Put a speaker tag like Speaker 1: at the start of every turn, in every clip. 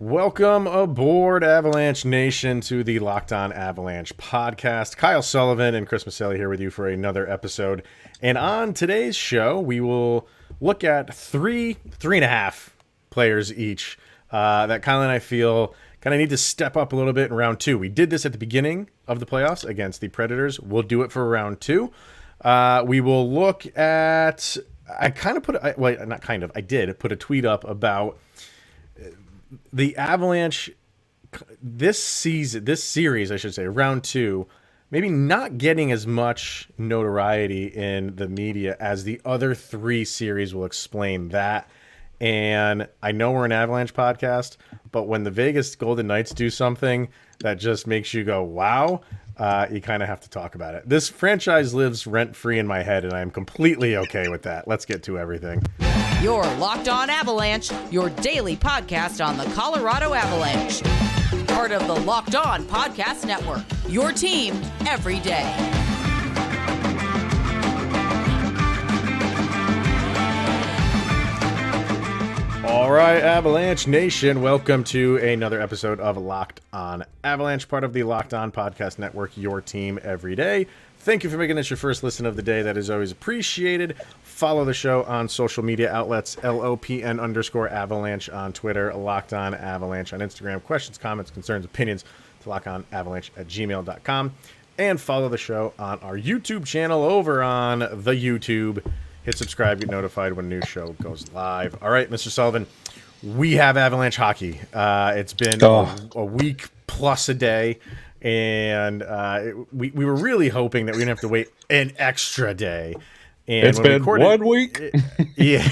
Speaker 1: Welcome aboard, Avalanche Nation, to the Locked On Avalanche podcast. Kyle Sullivan and Chris Maselli here with you for another episode. And on today's show, we will look at three and a half players each that Kyle and I feel kind of need to step up a little bit in round two. We did this at the beginning of the playoffs against the Predators. We'll do it for round two. We will look at, I did put a tweet up about the Avalanche this series, I should say, round two, maybe not getting as much notoriety in the media as the other three series. Will explain that. And I know we're an Avalanche podcast, but when the Vegas Golden Knights do something that just makes you go, wow, you kind of have to talk about it. This franchise lives rent-free in my head, and I am completely okay with that. Let's get to everything.
Speaker 2: You're Locked On Avalanche, your daily podcast on the Colorado Avalanche. Part of the Locked On Podcast Network, your team every day.
Speaker 1: All right, Avalanche Nation, welcome to another episode of Locked On Avalanche, part of the Locked On Podcast Network, your team every day. Thank you for making this your first listen of the day. That is always appreciated. Follow the show on social media outlets, LOPN_Avalanche on Twitter, Locked On Avalanche on Instagram. Questions, comments, concerns, opinions to lockonavalanche@gmail.com. And follow the show on our YouTube channel over on the YouTube. Hit subscribe, get notified when a new show goes live. All right, Mr. Sullivan, we have Avalanche hockey. It's been a week plus a day. And we were really hoping that we didn't have to wait an extra day. And
Speaker 3: it's been 1 week.
Speaker 1: Yeah.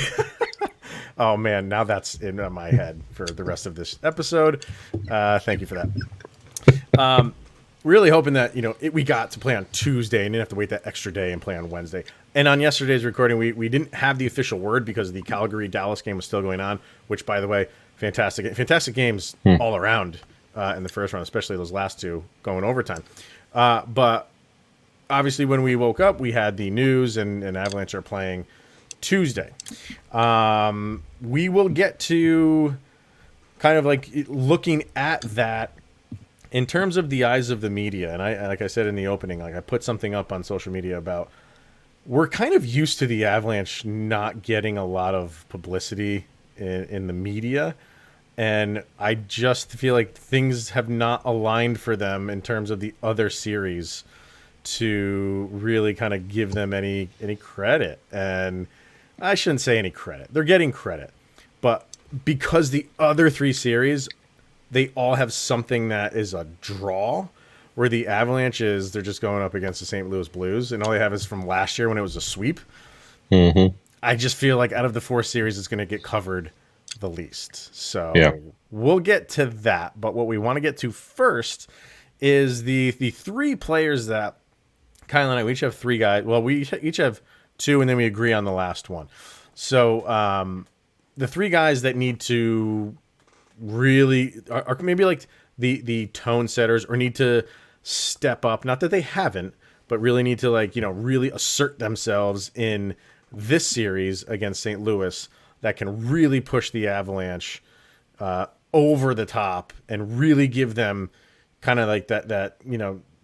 Speaker 1: Oh, man. Now that's in my head for the rest of this episode. Thank you for that. Really hoping that, we got to play on Tuesday and didn't have to wait that extra day and play on Wednesday. And on yesterday's recording, we didn't have the official word because the Calgary-Dallas game was still going on, which, by the way, fantastic games all around. In the first round, especially those last two going overtime. But obviously when we woke up, we had the news and Avalanche are playing Tuesday. We will get to kind of like looking at that in terms of the eyes of the media. And I, like I said in the opening, I put something up on social media about we're kind of used to the Avalanche not getting a lot of publicity in the media. And I just feel like things have not aligned for them in terms of the other series to really kind of give them any credit. And I shouldn't say any credit. They're getting credit. But because the other three series, they all have something that is a draw, where the Avalanche is, they're just going up against the St. Louis Blues, and all they have is from last year when it was a sweep.
Speaker 3: Mm-hmm.
Speaker 1: I just feel like out of the four series, it's going to get covered the least. So We'll get to that. But what we want to get to first is the three players that Kyle and I, we each have three guys. Well, we each have two, and then we agree on the last one. So the three guys that need to really are maybe like the tone setters or need to step up. Not that they haven't, but really need to really assert themselves in this series against St. Louis that can really push the Avalanche over the top and really give them kind of like that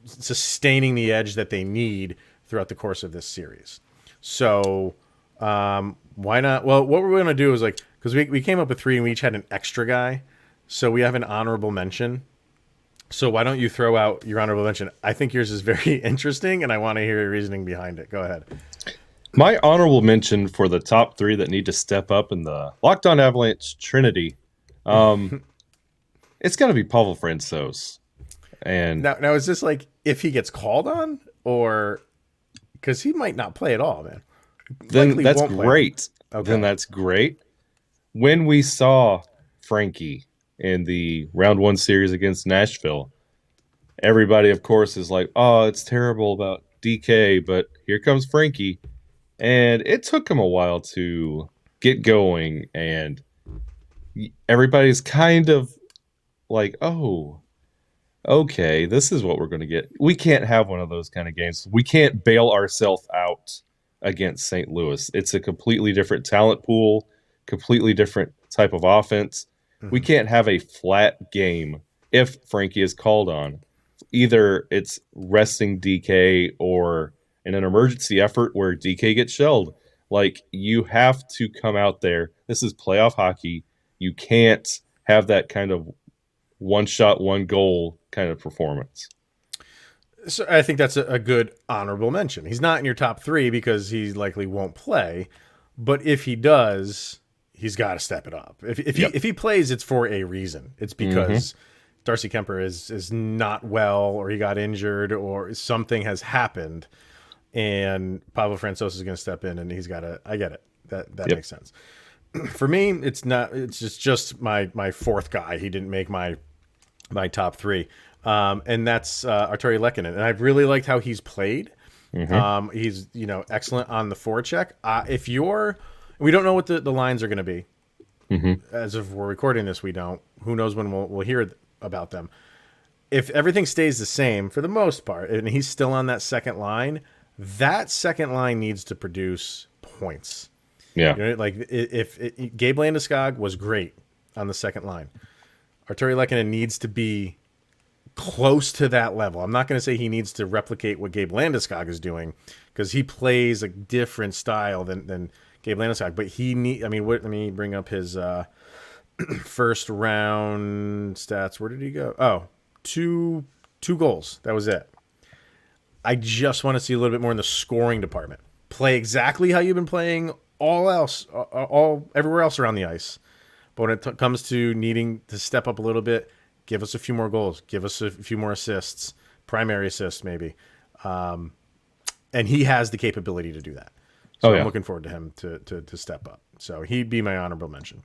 Speaker 1: sustaining the edge that they need throughout the course of this series. So why not? Well, what we're going to do is because we came up with three and we each had an extra guy. So we have an honorable mention. So why don't you throw out your honorable mention? I think yours is very interesting and I want to hear your reasoning behind it. Go ahead.
Speaker 3: My honorable mention for the top three that need to step up in the Locked On Avalanche Trinity, it's got to be Pavel Francouz. And
Speaker 1: now is this if he gets called on, or because he might not play at all, man?
Speaker 3: Then that's great.
Speaker 1: Okay.
Speaker 3: Then that's great. When we saw Frankie in the round one series against Nashville, everybody, of course, is like, "Oh, it's terrible about DK," but here comes Frankie. And it took him a while to get going, and everybody's kind of like, oh, okay, this is what we're going to get. We can't have one of those kind of games. We can't bail ourselves out against St. Louis. It's a completely different talent pool, completely different type of offense. We can't have a flat game if Frankie is called on. Either it's resting DK or in an emergency effort where DK gets shelled. Like, you have to come out there. This is playoff hockey. You can't have that kind of one shot, one goal kind of performance.
Speaker 1: So I think that's a good honorable mention. He's not in your top 3 because he likely won't play, but if he does, he's got to step it up. If he plays, it's for a reason. It's because Darcy Kemper is not well, or he got injured, or something has happened, and Pablo Francouz is going to step in, and he's got to. I get it. That makes sense. For me, it's not. It's just my 4th guy. He didn't make my top 3, and that's Arturi Lehkonen. And I've really liked how he's played. He's excellent on the forecheck. We don't know what the lines are going to be. As if we're recording this, we don't. Who knows when we'll hear about them. If everything stays the same for the most part, and he's still on that second line needs to produce points. Yeah. Like if Gabe Landeskog was great on the second line, Arturi Lehkonen needs to be close to that level. I'm not going to say he needs to replicate what Gabe Landeskog is doing, because he plays a different style than Gabe Landeskog. But let me bring up his first round stats. Where did he go? Oh, two goals. That was it. I just want to see a little bit more in the scoring department. Play exactly how you've been playing everywhere else around the ice. But when it comes to needing to step up a little bit, give us a few more goals. Give us a few more assists, primary assists maybe. And he has the capability to do that. So I'm looking forward to him to step up. So he'd be my honorable mention.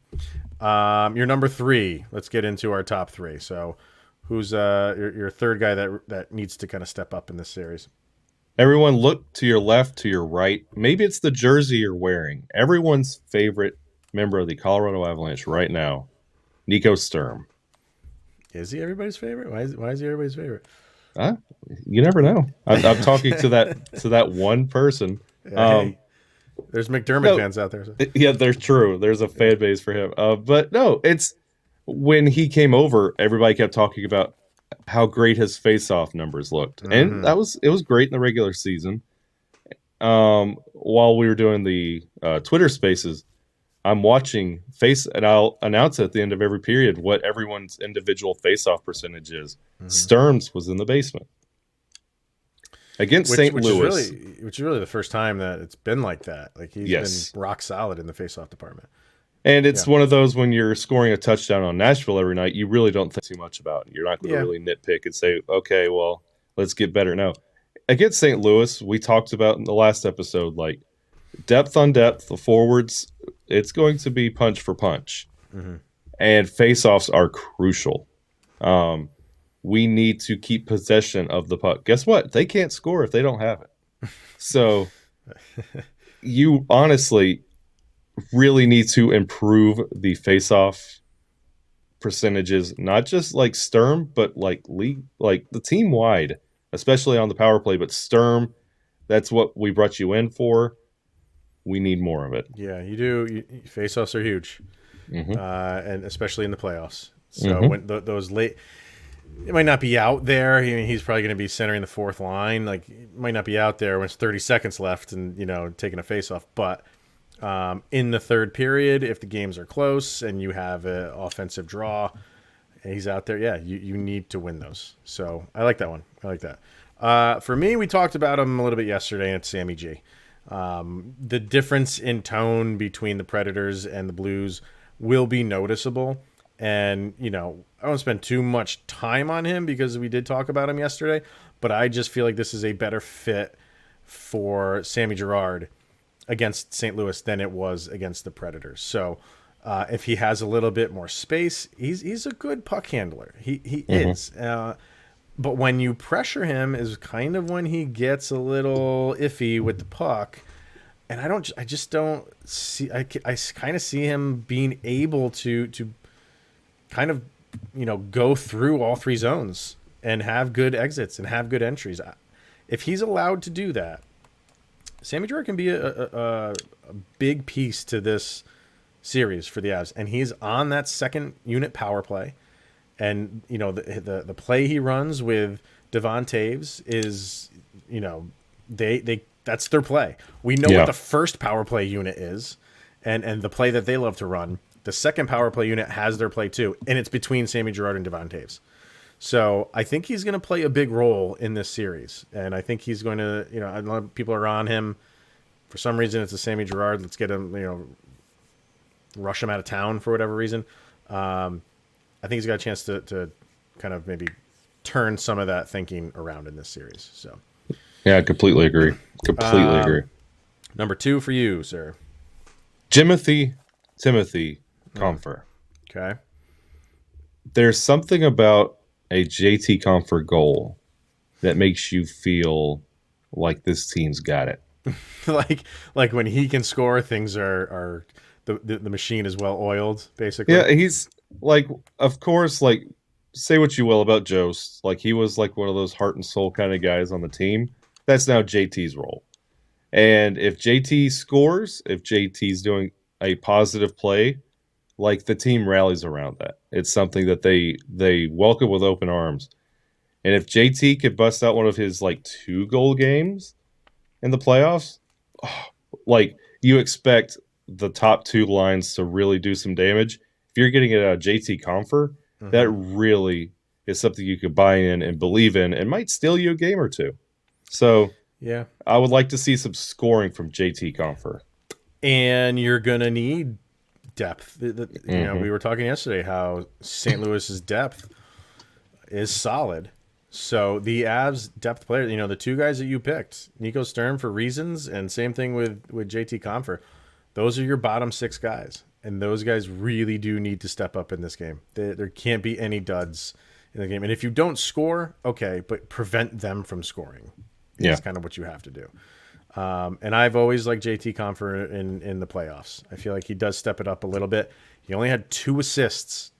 Speaker 1: Your number 3. Let's get into our top 3. So who's your third guy that needs to kind of step up in this series?
Speaker 3: Everyone look to your left, to your right. Maybe it's the jersey you're wearing. Everyone's favorite member of the Colorado Avalanche right now, Nico Sturm.
Speaker 1: Is he everybody's favorite? Why is he everybody's favorite?
Speaker 3: You never know. I'm talking to that one person.
Speaker 1: Hey, there's McDermott fans out there. So.
Speaker 3: Yeah, they're true. There's a fan base for him. But no, it's when he came over, everybody kept talking about how great his face-off numbers looked, and it was great in the regular season. While we were doing the Twitter Spaces, I'm watching and I'll announce at the end of every period what everyone's individual face-off percentage is. Sturm's was in the basement against St. Louis,
Speaker 1: which is really the first time that it's been like that. Like he's been rock solid in the face-off department.
Speaker 3: And it's one of those, when you're scoring a touchdown on Nashville every night, you really don't think too much about it. You're not going to really nitpick and say, okay, well, let's get better. No. Against St. Louis, we talked about in the last episode, like depth on depth, the forwards, it's going to be punch for punch. And face-offs are crucial. We need to keep possession of the puck. Guess what? They can't score if they don't have it. So you honestly really need to improve the face-off percentages, not just like Sturm, but like league, like the team wide, especially on the power play. But Sturm, that's what we brought you in for. We need more of it.
Speaker 1: Yeah, you do. Face-offs are huge, and especially in the playoffs. So when those late, it might not be out there. I mean, he's probably going to be centering the fourth line. Like, it might not be out there when it's 30 seconds left and taking a face-off, but. In the third period, if the games are close and you have an offensive draw, and he's out there, you need to win those. So I like that one. I like that. For me, we talked about him a little bit yesterday, and it's Sammy G. The difference in tone between the Predators and the Blues will be noticeable. And, I won't spend too much time on him because we did talk about him yesterday, but I just feel like this is a better fit for Sammy Girard against St. Louis than it was against the Predators. So if he has a little bit more space, he's a good puck handler. He is. But when you pressure him is kind of when he gets a little iffy with the puck. And I just don't see, I kind of see him being able to kind of, go through all 3 zones and have good exits and have good entries. If he's allowed to do that, Sammy Girard can be a big piece to this series for the Avs, and he's on that second unit power play. And, you know, the play he runs with Devon Taves is, you know, they that's their play. We know what the first power play unit is, and the play that they love to run. The second power play unit has their play too, and it's between Sammy Girard and Devon Taves. So I think he's going to play a big role in this series, and I think he's going to, you know, a lot of people are on him. For some reason, it's a Sammy Girard. Let's get him, you know, rush him out of town for whatever reason. I think he's got a chance to kind of maybe turn some of that thinking around in this series. So,
Speaker 3: yeah, I completely agree. Completely agree.
Speaker 1: Number 2 for you, sir.
Speaker 3: Timothy Compher.
Speaker 1: Okay.
Speaker 3: There's something about a JT Compher goal that makes you feel like this team's got it.
Speaker 1: like when he can score, things are the machine is well oiled, basically.
Speaker 3: Yeah, he's like, of course, like, say what you will about Jost. Like, he was like one of those heart and soul kind of guys on the team. That's now JT's role. And if JT scores, if JT's doing a positive play, like, the team rallies around that. It's something that they welcome with open arms. And if JT could bust out one of his like 2-goal games in the playoffs, like, you expect the top 2 lines to really do some damage. If you're getting it out of JT Compher, that really is something you could buy in and believe in, and might steal you a game or two. So
Speaker 1: yeah,
Speaker 3: I would like to see some scoring from JT Compher.
Speaker 1: And you're gonna need depth. You know, we were talking yesterday how St. Louis's depth is solid. So the Avs depth players, you know, the 2 guys that you picked, Nico Sturm for reasons, and same thing with JT Compher. Those are your bottom 6 guys, and those guys really do need to step up in this game. There can't be any duds in the game. And if you don't score, okay, but prevent them from scoring.
Speaker 3: Yeah.
Speaker 1: That's kind of what you have to do. And I've always liked JT Compher in the playoffs. I feel like he does step it up a little bit. He only had 2 assists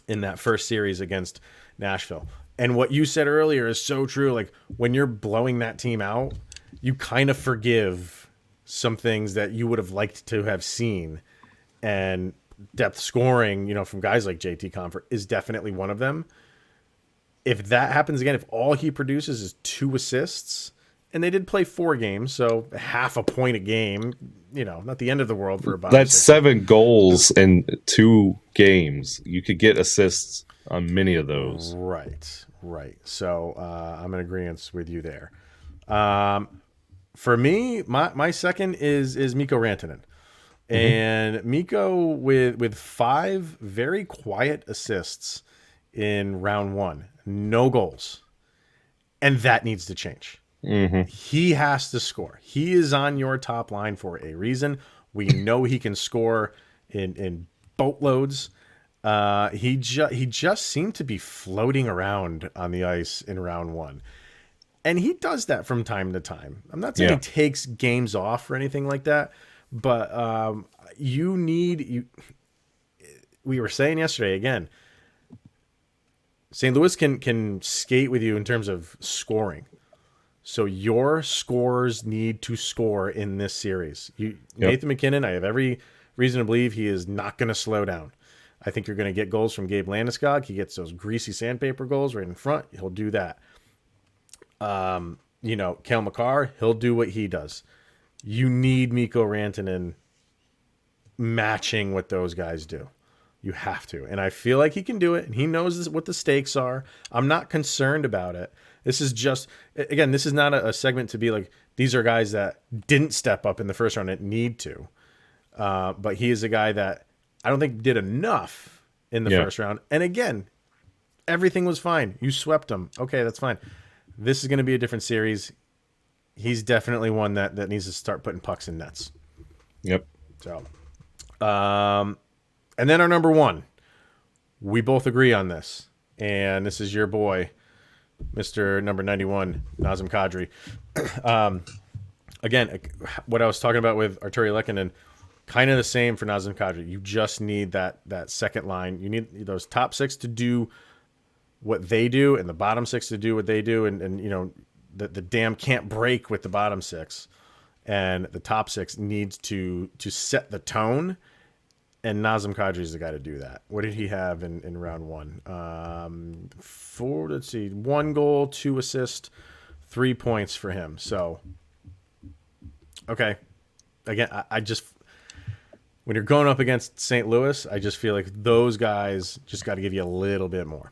Speaker 1: in that first series against Nashville. And what you said earlier is so true. Like, when you're blowing that team out, you kind of forgive some things that you would have liked to have seen. And depth scoring, you know, from guys like JT Compher is definitely one of them. If that happens again, if all he produces is 2 assists, and they did play 4 games, so half a point a game, you know, not the end of the world for a bottom
Speaker 3: That's
Speaker 1: 6.
Speaker 3: 7 goals in 2 games. You could get assists on many of those.
Speaker 1: Right. So I'm in agreement with you there. For me, my second is Mikko Rantanen. And Mikko with 5 very quiet assists in round 1. No goals. And that needs to change. He has to score. He is on your top line for a reason. We know he can score in boatloads. He just seemed to be floating around on the ice in round 1. And he does that from time to time. I'm not saying he takes games off or anything like that, but we were saying yesterday again, St. Louis can skate with you in terms of scoring. So your scorers need to score in this series. Nathan MacKinnon, I have every reason to believe he is not going to slow down. I think you're going to get goals from Gabe Landeskog. He gets those greasy sandpaper goals right in front. He'll do that. You know, Cale Makar, he'll do what he does. You need Mikko Rantanen matching what those guys do. You have to. And I feel like he can do it, and he knows what the stakes are. I'm not concerned about it. This is just, again, this is not a segment to be like, these are guys that didn't step up in the first round and need to. But he is a guy that I don't think did enough in the first round. And again, everything was fine. You swept him. Okay, that's fine. This is going to be a different series. He's definitely one that needs to start putting pucks in nets.
Speaker 3: Yep.
Speaker 1: So, and then our number 1, we both agree on this. And this is your boy, Mr. number 91, Nazem Kadri. Again, what I was talking about with Arturi Lehkonen, kind of the same for Nazem Kadri. You just need that second line. You need those top 6 to do what they do and the bottom 6 to do what they do. And you know, the dam can't break with the bottom 6. And the top 6 needs to set the tone And Nazem Kadri is the guy to do that. What did he have in round one? Let's see, 1 goal, 2 assists, 3 points for him. So, okay. Again, I just, when you're going up against St. Louis, I just feel like those guys just got to give you a little bit more.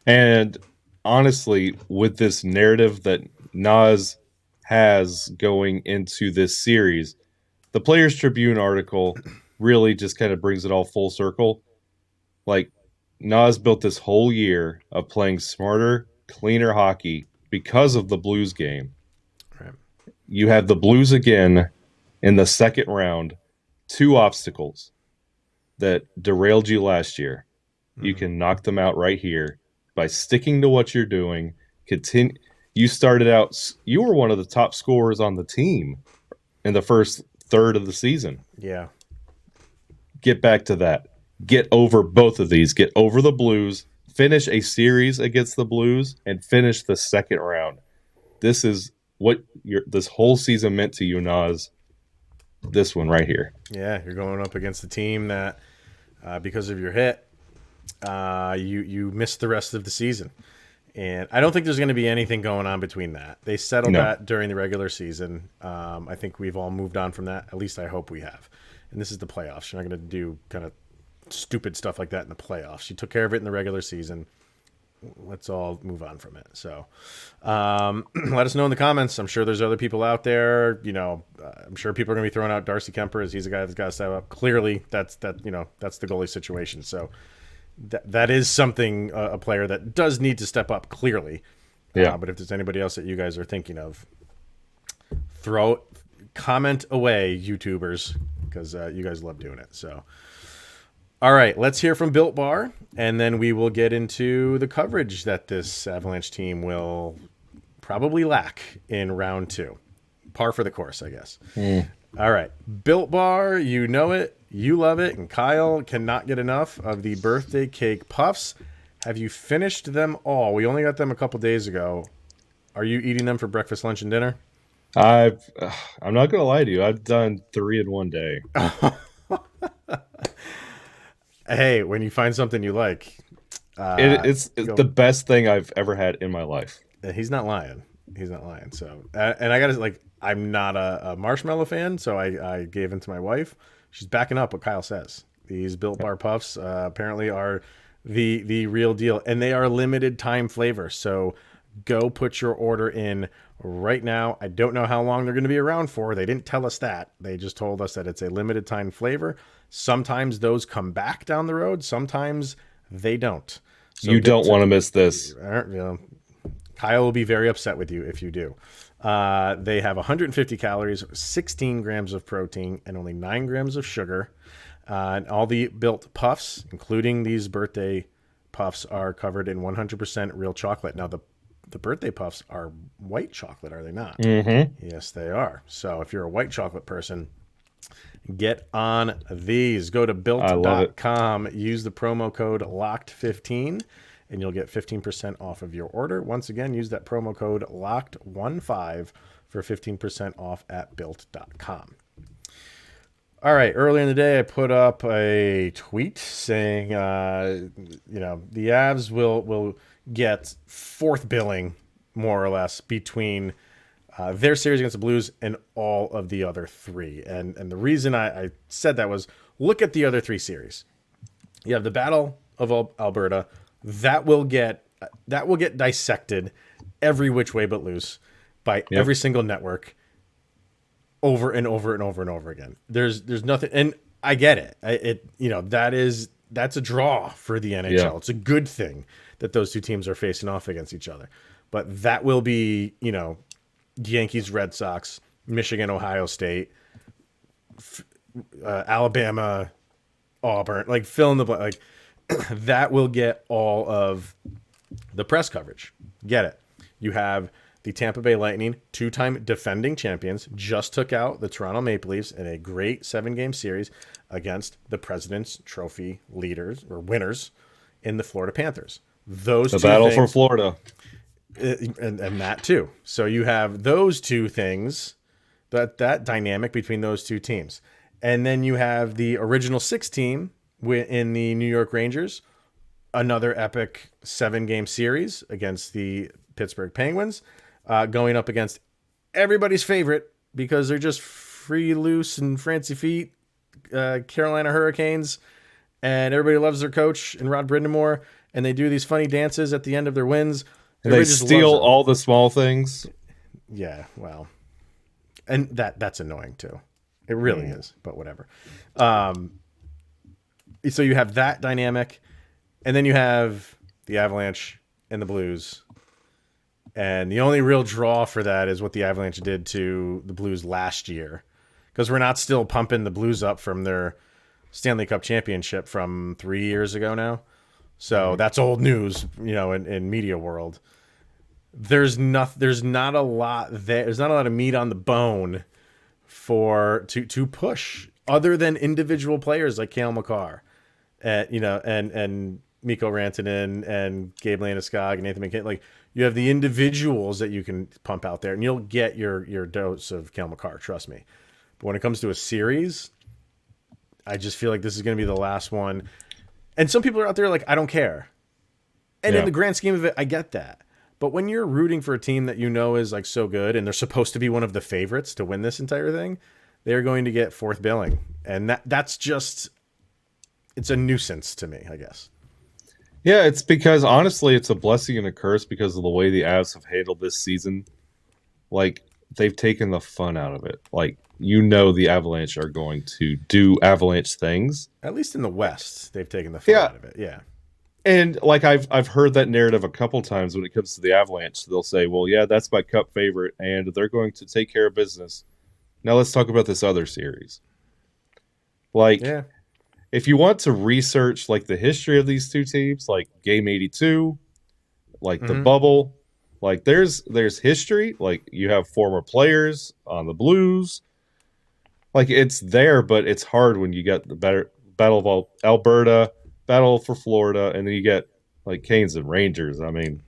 Speaker 3: And honestly, with this narrative that Nas has going into this series, the Players Tribune article really just kind of brings it all full circle. Like, Nas built this whole year of playing smarter, cleaner hockey because of the Blues game.
Speaker 1: Right.
Speaker 3: You had the Blues again in the second round, 2 obstacles that derailed you last year. You can knock them out right here by sticking to what you're doing. Continue. You started out, you were one of the top scorers on the team in the first third of the season.
Speaker 1: Yeah.
Speaker 3: Get back to that. Get over both of these. Get over the Blues. Finish a series against the Blues and finish the second round. This is what this whole season meant to you, Nas. This one right here.
Speaker 1: Yeah, you're going up against a team that, because of your hit, you missed the rest of the season. And I don't think there's going to be anything going on between that. They settled that during the regular season. I think we've all moved on from that. At least I hope we have. And this is the playoffs. You're not going to do kind of stupid stuff like that in the playoffs. You took care of it in the regular season. Let's all move on from it. So let us know in the comments. I'm sure there's other people out there. I'm sure people are going to be throwing out Darcy Kemper as he's a guy that's got to step up. Clearly, that's the goalie situation. So that is something, a player that does need to step up, clearly.
Speaker 3: Yeah.
Speaker 1: But if there's anybody else that you guys are thinking of, comment away, YouTubers, because you guys love doing it. So, all right, let's hear from Built Bar, and then we will get into the coverage that this Avalanche team will probably lack in round 2. Par for the course, I guess. All right, Built Bar, you know it, you love it, and Kyle cannot get enough of the birthday cake puffs. Have you finished them all? We only got them a couple days ago. Are you eating them for breakfast, lunch, and dinner?
Speaker 3: I'm not gonna lie to you. I've done 3 in one day.
Speaker 1: Hey, when you find something you like,
Speaker 3: It's the best thing I've ever had in my life.
Speaker 1: he's not lying. So, and I gotta I'm not a marshmallow fan, so I gave them to my wife. She's backing up what Kyle says. These Built Bar Puffs apparently are the real deal, and they are limited time flavor. So go put your order in right now. I don't know how long they're going to be around for. They didn't tell us that. They just told us that it's a limited time flavor. Sometimes those come back down the road. Sometimes they don't. So
Speaker 3: you don't want to miss this.
Speaker 1: Kyle will be very upset with you if you do. They have 150 calories, 16 grams of protein, and only 9 grams of sugar. And all the Built Puffs, including these birthday puffs, are covered in 100% real chocolate. Now, the birthday puffs are white chocolate, are they not?
Speaker 3: Mm-hmm.
Speaker 1: Yes, they are. So if you're a white chocolate person, get on these. Go to built.com, use the promo code LOCKED15, and you'll get 15% off of your order. Once again, use that promo code LOCKED15 for 15% off at built.com. All right, earlier in the day, I put up a tweet saying, the Avs will get 4th billing, more or less, between their series against the Blues and all of the other 3. And the reason I said that was, look at the other 3 series. You have the Battle of Alberta. That will get dissected every which way but loose by every single network over and over and over and over again. There's nothing, and I get it. That's a draw for the NHL. Yeah. It's a good thing that those 2 teams are facing off against each other. But that will be, Yankees, Red Sox, Michigan, Ohio State, Alabama, Auburn, fill in the blank. That will get all of the press coverage. Get it. You have the Tampa Bay Lightning, 2-time defending champions, just took out the Toronto Maple Leafs in a great 7-game series against the President's Trophy leaders or winners in the Florida Panthers. The
Speaker 3: battle for Florida.
Speaker 1: And that too. So you have those 2 things, that dynamic between those 2 teams. And then you have the original 6 team in the New York Rangers, another epic 7-game series against the Pittsburgh Penguins, going up against everybody's favorite because they're just free, loose, and fancy feet, Carolina Hurricanes, and everybody loves their coach and Rod Brindamore, and they do these funny dances at the end of their wins.
Speaker 3: And they steal all the small things.
Speaker 1: Yeah, well, and that's annoying too. It really is, but whatever. So you have that dynamic, and then you have the Avalanche and the Blues. And the only real draw for that is what the Avalanche did to the Blues last year, because we're not still pumping the Blues up from their Stanley Cup championship from 3 years ago now. So that's old news, in media world. There's not a lot there. There's not a lot of meat on the bone to push other than individual players like Cale Makar, and Mikko Rantanen and Gabe Landeskog and Nathan McKinnon. Like, you have the individuals that you can pump out there, and you'll get your dose of Cale Makar, trust me. But when it comes to a series, I just feel like this is going to be the last one. And some people are out there like, I don't care. And in the grand scheme of it, I get that. But when you're rooting for a team that is like so good, and they're supposed to be one of the favorites to win this entire thing, they're going to get fourth billing. And that's just, it's a nuisance to me, I guess.
Speaker 3: Yeah, it's because honestly, it's a blessing and a curse because of the way the Avs have handled this season. Like, they've taken the fun out of it. Like, the Avalanche are going to do Avalanche things.
Speaker 1: At least in the West, they've taken the fun out of it. Yeah.
Speaker 3: And like I've heard that narrative a couple times when it comes to the Avalanche. They'll say, well, yeah, that's my cup favorite, and they're going to take care of business. Now let's talk about this other series. Like, if you want to research like the history of these two teams, like Game 82, like the bubble, like there's history. Like, you have former players on the Blues. Like, it's there, but it's hard when you get the Battle of Alberta, Battle for Florida, and then you get like Canes and Rangers. I mean,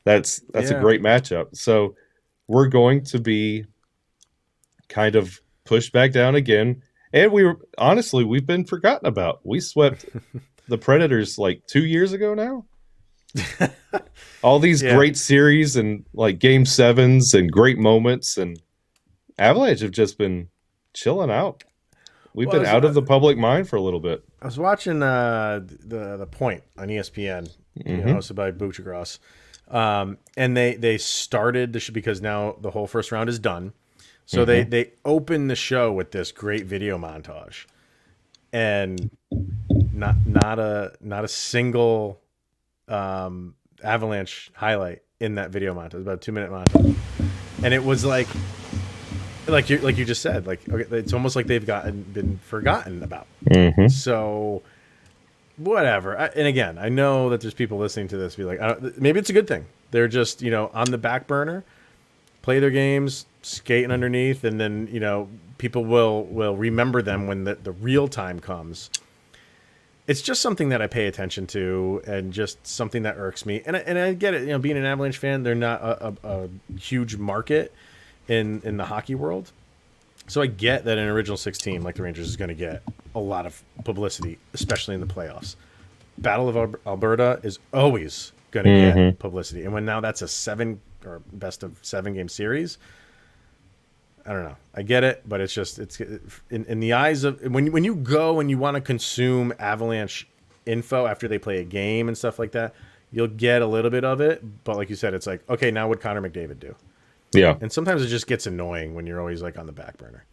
Speaker 3: that's a great matchup. So we're going to be kind of pushed back down again. And we've been forgotten about. We swept the Predators like 2 years ago now. All these great series and like game 7s and great moments, and Avalanche have just been chilling out. We've been out of the public mind for a little bit.
Speaker 1: I was watching the Point on ESPN, hosted by Butchergross, and they started the show because now the whole first round is done. So they open the show with this great video montage, and not a single Avalanche highlight in that video montage. It was about a 2-minute montage, and it was like you just said, like, okay, it's almost like they've been forgotten about. So whatever. And again, I know that there's people listening to this be like, maybe it's a good thing. They're just on the back burner, play their games, skating underneath, and then people will remember them when the real time comes. It's just something that I pay attention to, and just something that irks me. And I get it. Being an Avalanche fan, they're not a huge market in the hockey world. So I get that an original 16 like the Rangers is going to get a lot of publicity, especially in the playoffs. Battle of Alberta is always going to get publicity. And when now that's a 7 or best of 7 game series, I don't know. I get it, but it's just, it's in the eyes of when you go and you want to consume Avalanche info after they play a game and stuff like that, you'll get a little bit of it. But like you said, it's like, okay, now what Connor McDavid do?
Speaker 3: Yeah.
Speaker 1: And sometimes it just gets annoying when you're always like on the back burner.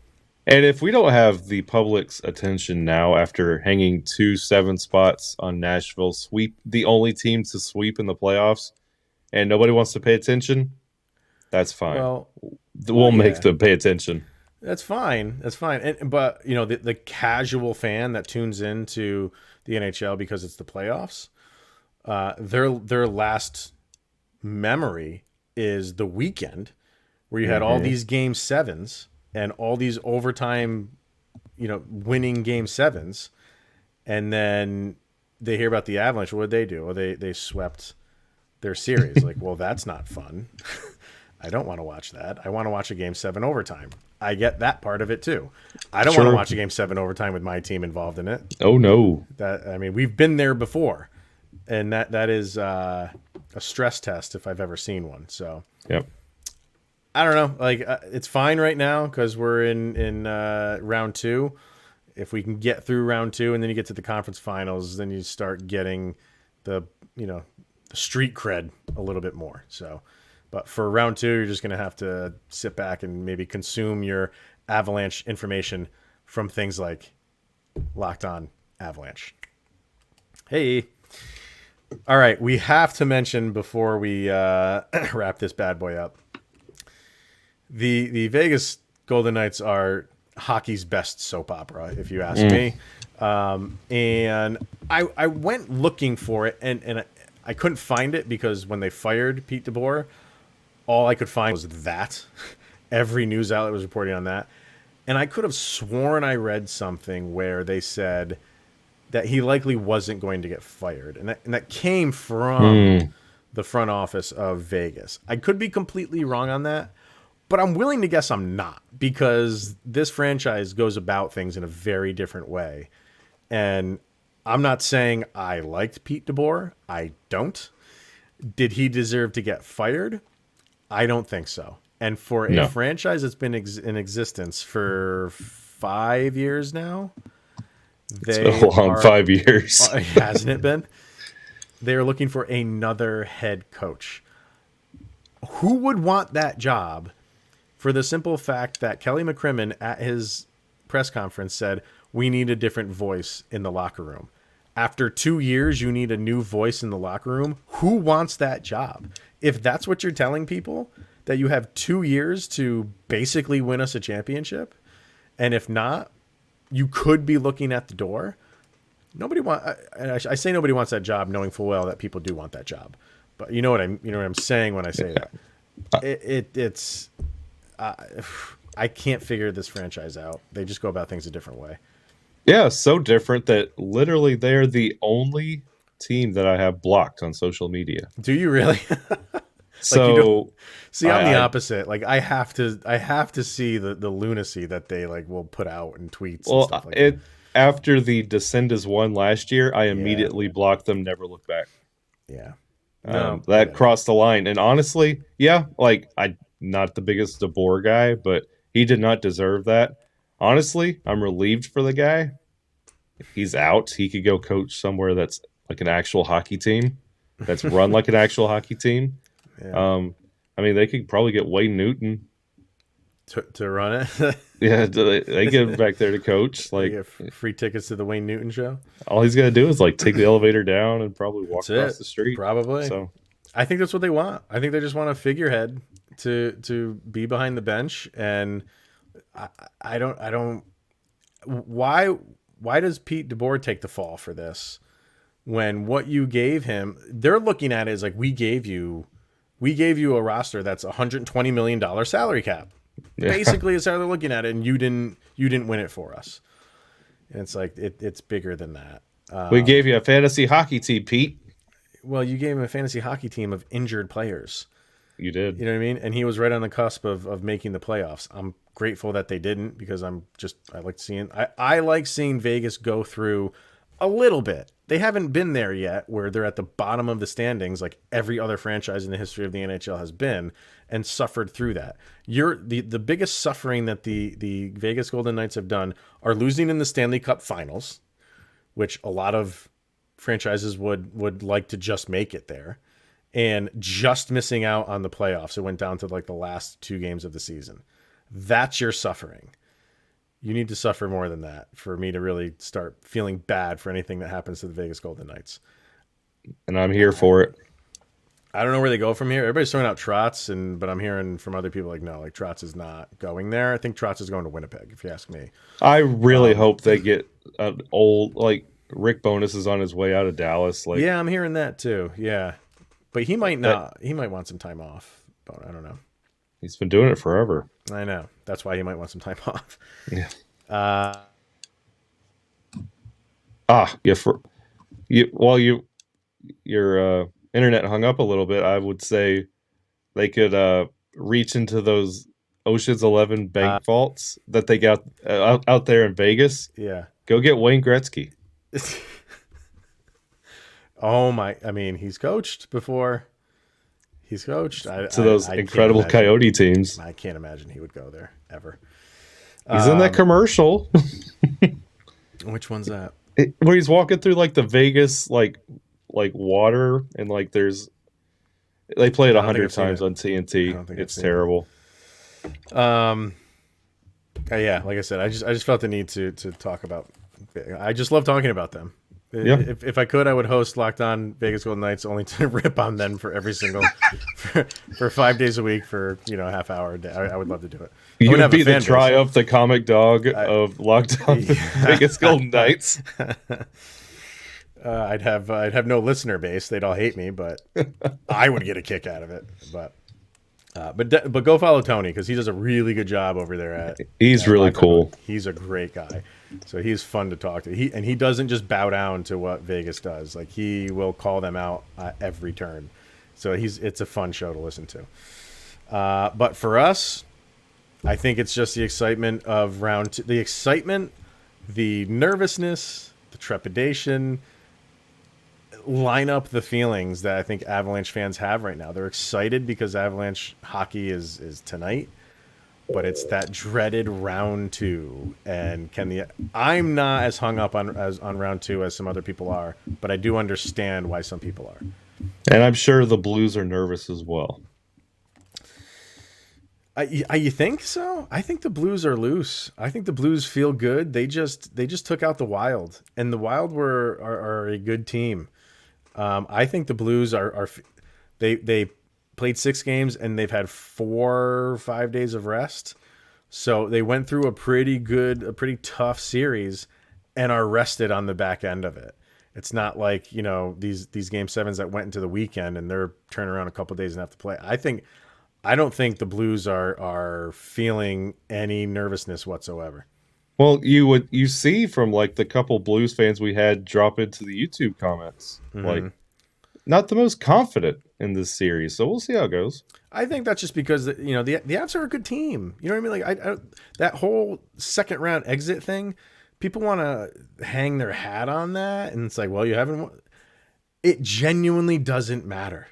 Speaker 3: And if we don't have the public's attention now after hanging 2 7 spots on Nashville, sweep the only team to sweep in the playoffs, and nobody wants to pay attention, that's fine. Well, we'll make them pay attention.
Speaker 1: That's fine. That's fine. But the casual fan that tunes into the NHL because it's the playoffs, their last memory is the weekend where you had all these game 7s and all these overtime, winning game 7s, and then they hear about the Avalanche. What did they do? Well, they swept their series. Like, well, that's not fun. I don't want to watch that. I want to watch a Game 7 overtime. I get that part of it too. I don't
Speaker 3: Sure.
Speaker 1: want to watch a Game 7 overtime with my team involved in it.
Speaker 3: Oh no.
Speaker 1: We've been there before, and that is a stress test if I've ever seen one. So
Speaker 3: Yep.
Speaker 1: I don't know. Like it's fine right now because we're in round 2. If we can get through round 2 and then you get to the conference finals, then you start getting the street cred a little bit more. So, but for round 2, you're just going to have to sit back and maybe consume your Avalanche information from things like Locked On Avalanche. Hey. All right. We have to mention before we wrap this bad boy up, the Vegas Golden Knights are hockey's best soap opera, if you ask me. And I went looking for it, and I couldn't find it because when they fired Pete DeBoer, all I could find was that. Every news outlet was reporting on that. And I could have sworn I read something where they said that he likely wasn't going to get fired. And that came from the front office of Vegas. I could be completely wrong on that, but I'm willing to guess I'm not, because this franchise goes about things in a very different way. And I'm not saying I liked Pete DeBoer. I don't. Did he deserve to get fired? I don't think so. And for a franchise that's been in existence for 5 years now,
Speaker 3: It's been a long 5 years.
Speaker 1: Hasn't it been? They're looking for another head coach. Who would want that job? For the simple fact that Kelly McCrimmon at his press conference said, we need a different voice in the locker room. After 2 years, you need a new voice in the locker room. Who wants that job? If that's what you're telling people, that you have 2 years to basically win us a championship, and if not, you could be looking at the door. I say nobody wants that job, knowing full well that people do want that job. But you know what I'm saying when I say that. It's I can't figure this franchise out. They just go about things a different way.
Speaker 3: Yeah, so different that literally they're the only team that I have blocked on social media.
Speaker 1: Do you really?
Speaker 3: So
Speaker 1: see, I'm the opposite. Like I have to see the lunacy that they will put out in tweets and stuff like that.
Speaker 3: After the Descendants won last year, I immediately blocked them, never look back.
Speaker 1: Yeah.
Speaker 3: That crossed the line. And honestly, I'm not the biggest DeBoer guy, but he did not deserve that. Honestly, I'm relieved for the guy. He's out. He could go coach somewhere that's like an actual hockey team, that's run like an actual hockey team.
Speaker 1: Yeah.
Speaker 3: They could probably get Wayne Newton
Speaker 1: to run it.
Speaker 3: Yeah, they get him back there to coach.
Speaker 1: They get free tickets to the Wayne Newton show.
Speaker 3: All he's got to do is take the elevator down and probably walk across the street.
Speaker 1: Probably.
Speaker 3: So
Speaker 1: I think that's what they want. I think they just want a figurehead to be behind the bench. And I don't. Why does Pete DeBoer take the fall for this? When what you gave him, they're looking at it as we gave you a roster that's $120 million salary cap. Yeah. Basically, is how they're looking at it, and you didn't win it for us. And it's it's bigger than that.
Speaker 3: We gave you a fantasy hockey team, Pete.
Speaker 1: Well, you gave him a fantasy hockey team of injured players.
Speaker 3: You did.
Speaker 1: You know what I mean? And he was right on the cusp of making the playoffs. I'm grateful that they didn't, because I like seeing Vegas go through a little bit. They haven't been there yet where they're at the bottom of the standings like every other franchise in the history of the NHL has been, and suffered through that. The biggest suffering that the Vegas Golden Knights have done are losing in the Stanley Cup Finals, which a lot of franchises would like to just make it there, and just missing out on the playoffs. It went down to the last 2 games of the season. That's your suffering. You need to suffer more than that for me to really start feeling bad for anything that happens to the Vegas Golden Knights.
Speaker 3: And I'm here for it.
Speaker 1: I don't know where they go from here. Everybody's throwing out Trotz, but I'm hearing from other people no, Trotz is not going there. I think Trotz is going to Winnipeg, if you ask me.
Speaker 3: I really hope they get an old, Rick Bowness is on his way out of Dallas.
Speaker 1: Yeah, I'm hearing that too. Yeah. But he might not. He might want some time off. But I don't know.
Speaker 3: He's been doing it forever.
Speaker 1: I know. That's why he might want some time off.
Speaker 3: Yeah. While your internet hung up a little bit, I would say they could reach into those Ocean's 11 bank vaults that they got out there in Vegas,
Speaker 1: Yeah.
Speaker 3: go get Wayne Gretzky.
Speaker 1: Oh my! I mean, he's coached before. He's coached
Speaker 3: To those incredible Coyote teams.
Speaker 1: I can't imagine he would go there ever.
Speaker 3: He's in that commercial.
Speaker 1: Which one's that?
Speaker 3: Where he's walking through like the Vegas like water and like there's they play it 100 times on TNT. It's terrible.
Speaker 1: Yeah, like I said, I just felt the need to talk about. I just love talking about them.
Speaker 3: Yeah.
Speaker 1: If I could, I would host Locked On Vegas Golden Knights only to rip on them for every single for 5 days a week for a half hour a day. I would love to do it.
Speaker 3: You would be the Triumph, the comic dog of Locked On Vegas Golden Knights.
Speaker 1: I'd have no listener base. They'd all hate me, but I would get a kick out of it. But go follow Tony because he does a really good job over there.
Speaker 3: He's really cool.
Speaker 1: He's a great guy. So he's fun to talk to. He doesn't just bow down to what Vegas does. Like he will call them out every turn. So it's a fun show to listen to. But for us, I think it's just the excitement of round two, the excitement, the nervousness, the trepidation, line up the feelings that I think Avalanche fans have right now. They're excited because Avalanche hockey is tonight. But it's that dreaded round two, and I'm not as hung up on round two as some other people are, but I do understand why some people are.
Speaker 3: And I'm sure the Blues are nervous as well.
Speaker 1: You think so? I think the Blues are loose. I think the Blues feel good. They just took out the Wild, and the Wild are a good team. I think the Blues are they played 6 games and they've had 4 or 5 days of rest. So they went through a pretty tough series and are rested on the back end of it. It's not like, these game 7s that went into the weekend and they're turning around a couple of days and have to play. I don't think the Blues are feeling any nervousness whatsoever.
Speaker 3: Well, you see from like the couple Blues fans we had drop into the YouTube comments, like not the most confident in this series. So we'll see how it goes. I
Speaker 1: think that's just because the Avs are a good team. You know what I mean? Like I that whole second round exit thing, people want to hang their hat on that, and it's like, well, you haven't won. It genuinely doesn't matter.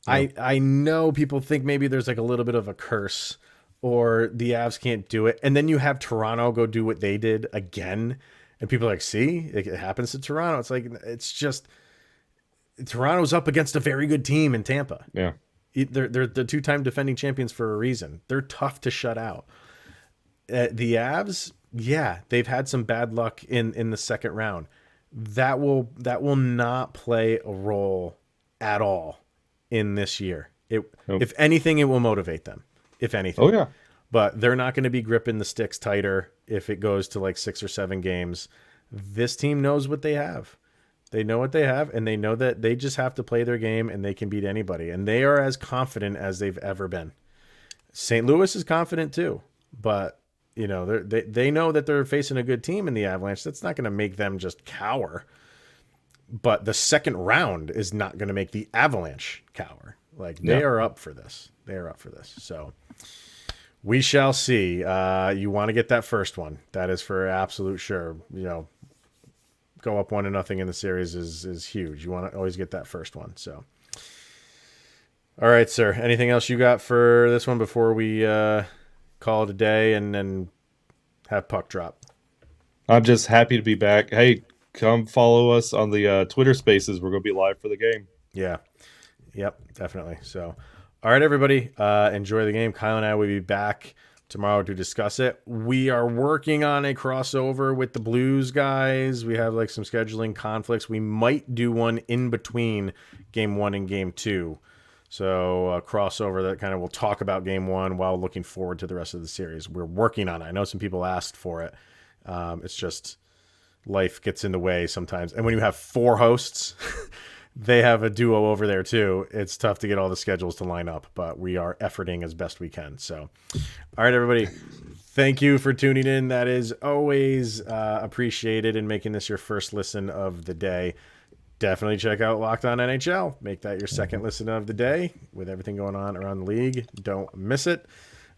Speaker 1: Yep. I know people think maybe there's like a little bit of a curse or the Avs can't do it. And then you have Toronto go do what they did again. And people are like, see, it happens to Toronto. It's like, it's just Toronto's up against a very good team in Tampa.
Speaker 3: Yeah.
Speaker 1: They're the 2-time defending champions for a reason. They're tough to shut out. The Avs, yeah, they've had some bad luck in the second round. That will not play a role at all in this year. If anything, it will motivate them. If anything.
Speaker 3: Oh yeah.
Speaker 1: But they're not going to be gripping the sticks tighter if it goes to like 6 or 7 games. This team knows what they have. They know what they have, and they know that they just have to play their game and they can beat anybody. And they are as confident as they've ever been. St. Louis is confident too, but they know that they're facing a good team in the Avalanche. That's not going to make them just cower. But the second round is not going to make the Avalanche cower. Like they are up for this. They are up for this. So we shall see. You want to get that first one. That is for absolute sure. Go up 1-0 in the series is huge. You want to always get that first one. So, all right, sir. Anything else you got for this one before we call it a day and then have puck drop?
Speaker 3: I'm just happy to be back. Hey, come follow us on the Twitter Spaces. We're going to be live for the game.
Speaker 1: Yeah. Yep, definitely. So, all right, everybody. Enjoy the game. Kyle and I will be back tomorrow to discuss it. We are working on a crossover with the Blues guys. We have like some scheduling conflicts. We might do one in between game 1 and game 2. So a crossover that kind of will talk about game 1 while looking forward to the rest of the series. We're working on it. I know some people asked for it. It's just life gets in the way sometimes. And when you have 4 hosts, they have a duo over there too. It's tough to get all the schedules to line up, but we are efforting as best we can. So, all right, everybody, thank you for tuning in. That is always appreciated and making this your first listen of the day. definitely check out Locked On NHL. Make that your second listen of the day with everything going on around the league. Don't miss it.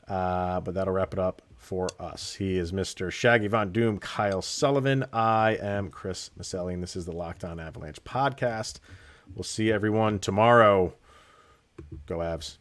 Speaker 1: But that'll wrap it up for us. He is Mr. Shaggy Von Doom, Kyle Sullivan. I am Chris Maselli, and this is the Locked On Avalanche podcast. We'll see everyone tomorrow. Go Avs.